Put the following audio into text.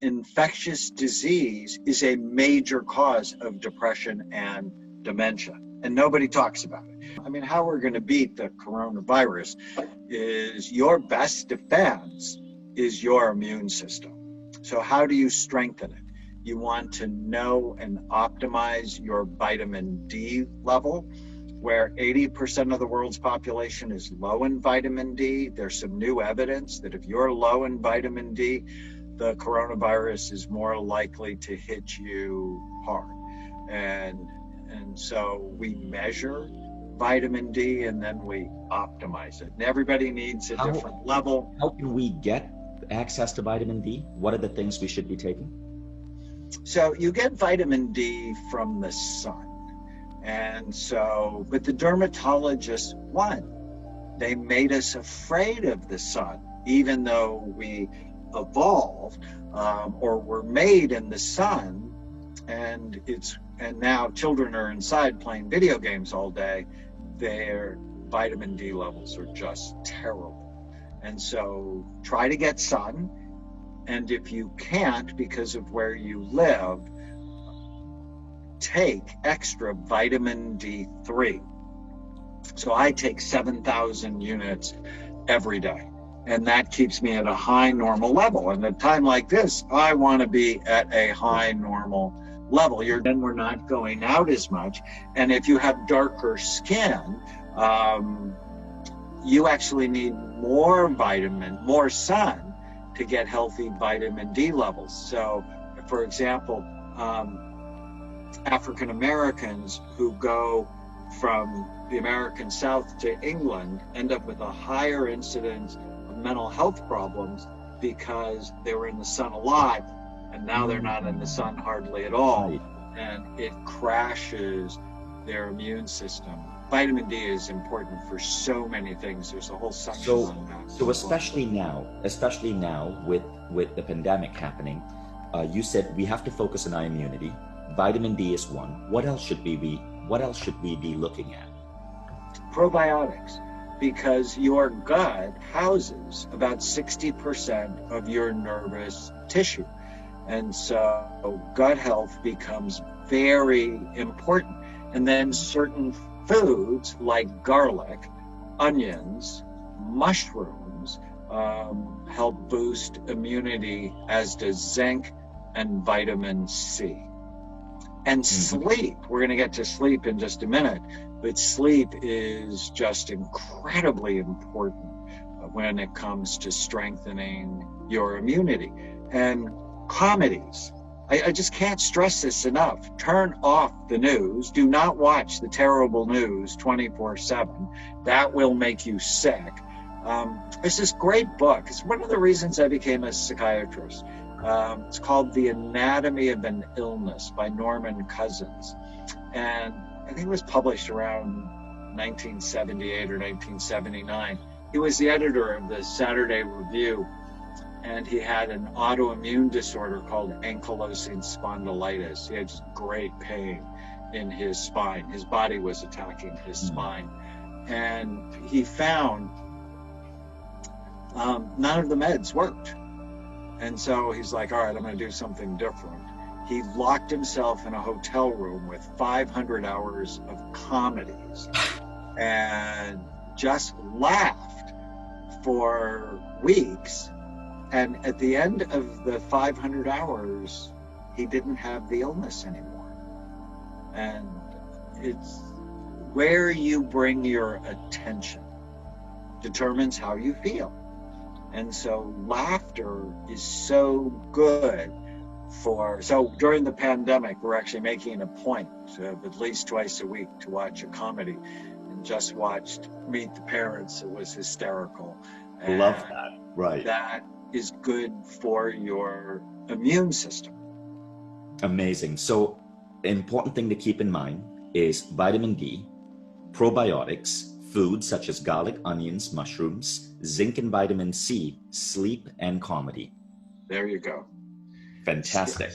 infectious disease is a major cause of depression and dementia, and nobody talks about it. I mean, how we're going to beat the coronavirus is your best defense is your immune system. So how do you strengthen it? You want to know and optimize your vitamin D level, where 80% of the world's population is low in vitamin D. There's some new evidence that if you're low in vitamin D, the coronavirus is more likely to hit you hard. And so we measure vitamin D and then we optimize it. And everybody needs a different level. How can we get access to vitamin D? What are the things we should be taking? So you get vitamin D from the sun. And so, but the dermatologists won. They made us afraid of the sun, even though we evolved or were made in the sun, and now children are inside playing video games all day. Their vitamin D levels are just terrible. And so try to get sun. And if you can't, because of where you live, take extra vitamin D3. So I take 7,000 units every day, and that keeps me at a high normal level. And at a time like this, I want to be at a high normal level. Then we're not going out as much. And if you have darker skin, you actually need more sun to get healthy vitamin D levels. So, for example, African Americans who go from the American South to England end up with a higher incidence of mental health problems because they were in the sun a lot, and now they're not in the sun hardly at all, and it crashes their immune system. Vitamin D is important for so many things. There's a whole section on that. So especially now with the pandemic happening, you said we have to focus on our immunity. Vitamin D is one. What else should we be looking at? Probiotics, because your gut houses about 60% of your nervous tissue. And so gut health becomes very important. And then certain foods like garlic, onions, mushrooms help boost immunity, as does zinc and vitamin C. And sleep, we're going to get to sleep in just a minute, but sleep is just incredibly important when it comes to strengthening your immunity. And comedies, I just can't stress this enough. Turn off the news. Do not watch the terrible news 24/7. That will make you sick. There's this great book. It's one of the reasons I became a psychiatrist. It's called The Anatomy of an Illness by Norman Cousins. And I think it was published around 1978 or 1979. He was the editor of the Saturday Review, and he had an autoimmune disorder called ankylosing spondylitis. He had just great pain in his spine. His body was attacking his spine. And he found none of the meds worked. And so he's like, all right, I'm going to do something different. He locked himself in a hotel room with 500 hours of comedies and just laughed for weeks. And at the end of the 500 hours, he didn't have the illness anymore. And it's where you bring your attention determines how you feel. And so laughter is so good so during the pandemic, we're actually making a point of at least twice a week to watch a comedy, and just watched Meet the Parents. It was hysterical. And love that. Right. That is good for your immune system. Amazing. So the important thing to keep in mind is vitamin D, probiotics, foods such as garlic, onions, mushrooms, zinc and vitamin C, sleep, and comedy. There you go. Fantastic.